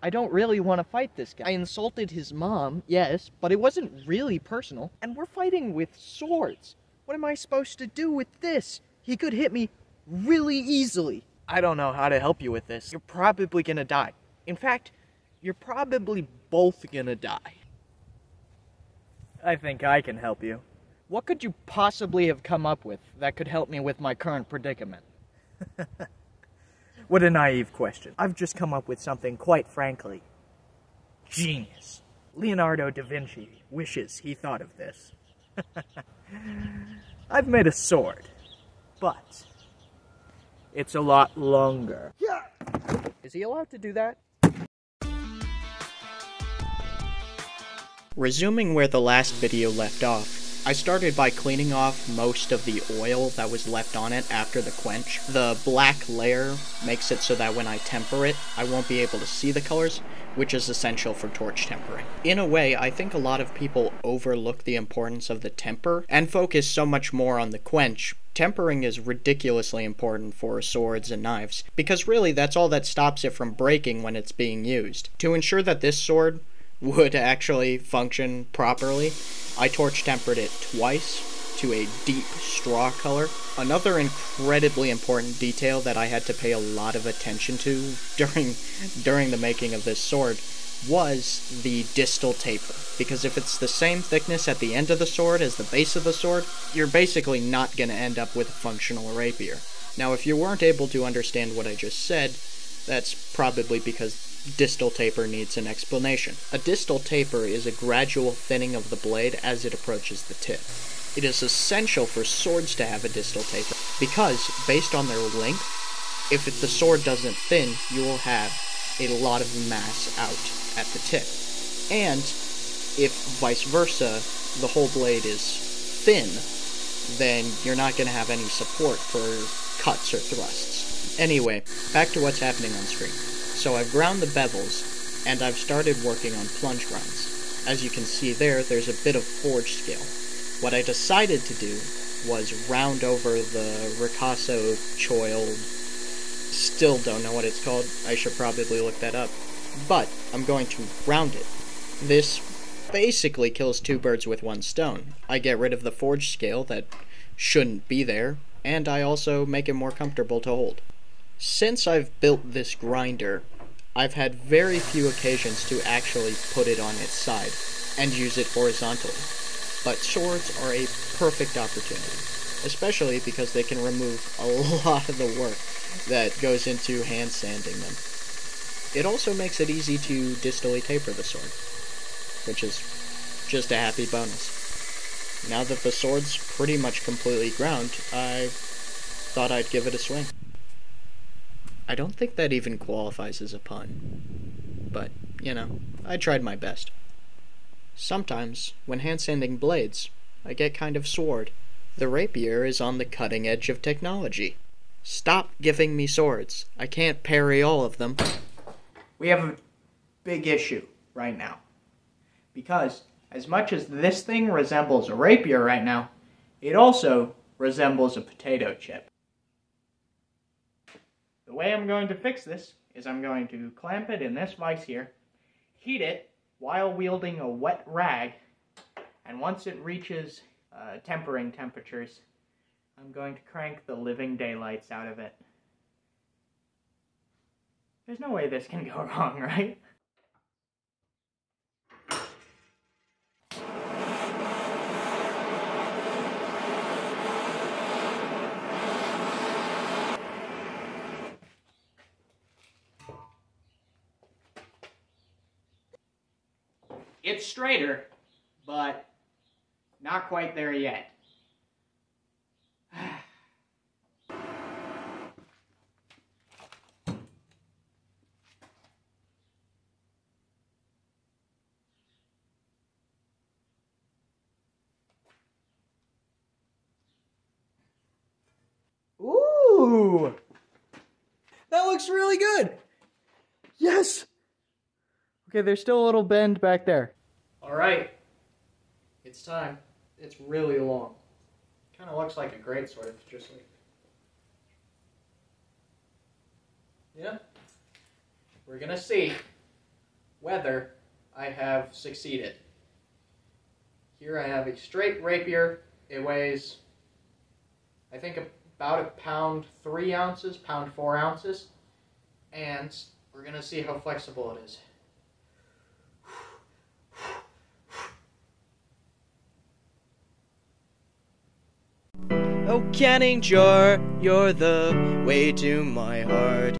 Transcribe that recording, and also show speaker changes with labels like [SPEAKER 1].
[SPEAKER 1] I don't really want to fight this guy. I insulted his mom, yes, but it wasn't really personal. And we're fighting with swords. What am I supposed to do with this? He could hit me really easily. I don't know how to help you with this. You're probably gonna die. In fact, you're probably both gonna die. I think I can help you. What could you possibly have come up with that could help me with my current predicament? What a naive question. I've just come up with something, quite frankly, genius. Leonardo da Vinci wishes he thought of this. I've made a sword, but it's a lot longer. Yeah. Is he allowed to do that?
[SPEAKER 2] Resuming where the last video left off, I started by cleaning off most of the oil that was left on it after the quench. The black layer makes it so that when I temper it, I won't be able to see the colors, which is essential for torch tempering. In a way, I think a lot of people overlook the importance of the temper and focus so much more on the quench. Tempering is ridiculously important for swords and knives, because really that's all that stops it from breaking when it's being used. To ensure that this sword would actually function properly, I torch tempered it twice to a deep straw color. Another incredibly important detail that I had to pay a lot of attention to during the making of this sword was the distal taper, because if it's the same thickness at the end of the sword as the base of the sword, you're basically not going to end up with a functional rapier. Now, if you weren't able to understand what I just said, that's probably because distal taper needs an explanation. A distal taper is a gradual thinning of the blade as it approaches the tip. It is essential for swords to have a distal taper because, based on their length, if the sword doesn't thin, you will have a lot of mass out at the tip. And if vice versa, the whole blade is thin, then you're not going to have any support for cuts or thrusts. Anyway, back to what's happening on screen. So I've ground the bevels, and I've started working on plunge grinds. As you can see there, there's a bit of forge scale. What I decided to do was round over the ricasso choil. Still don't know what it's called. I should probably look that up. But I'm going to round it. This basically kills two birds with one stone. I get rid of the forge scale that shouldn't be there, and I also make it more comfortable to hold. Since I've built this grinder, I've had very few occasions to actually put it on its side and use it horizontally. But swords are a perfect opportunity, especially because they can remove a lot of the work that goes into hand sanding them. It also makes it easy to distally taper the sword, which is just a happy bonus. Now that the sword's pretty much completely ground, I thought I'd give it a swing. I don't think that even qualifies as a pun, but, you know, I tried my best. Sometimes, when hand sanding blades, I get kind of sword. The rapier is on the cutting edge of technology. Stop giving me swords. I can't parry all of them.
[SPEAKER 1] We have a big issue right now. Because, as much as this thing resembles a rapier right now, it also resembles a potato chip. The way I'm going to fix this is I'm going to clamp it in this vise here, heat it while wielding a wet rag, and once it reaches tempering temperatures, I'm going to crank the living daylights out of it. There's no way this can go wrong, right? It's straighter, but not quite there yet. Ooh! That looks really good! Yes! Okay, there's still a little bend back there. Alright. It's time. It's really long. Kind of looks like a greatsword, just like... Yeah? We're gonna see.
[SPEAKER 2] whether I have succeeded. Here I have a straight rapier. It weighs, I think, about a pound 3 ounces, pound 4 ounces. And we're going to see how flexible it is.
[SPEAKER 3] Oh, canning jar, you're the way to my heart.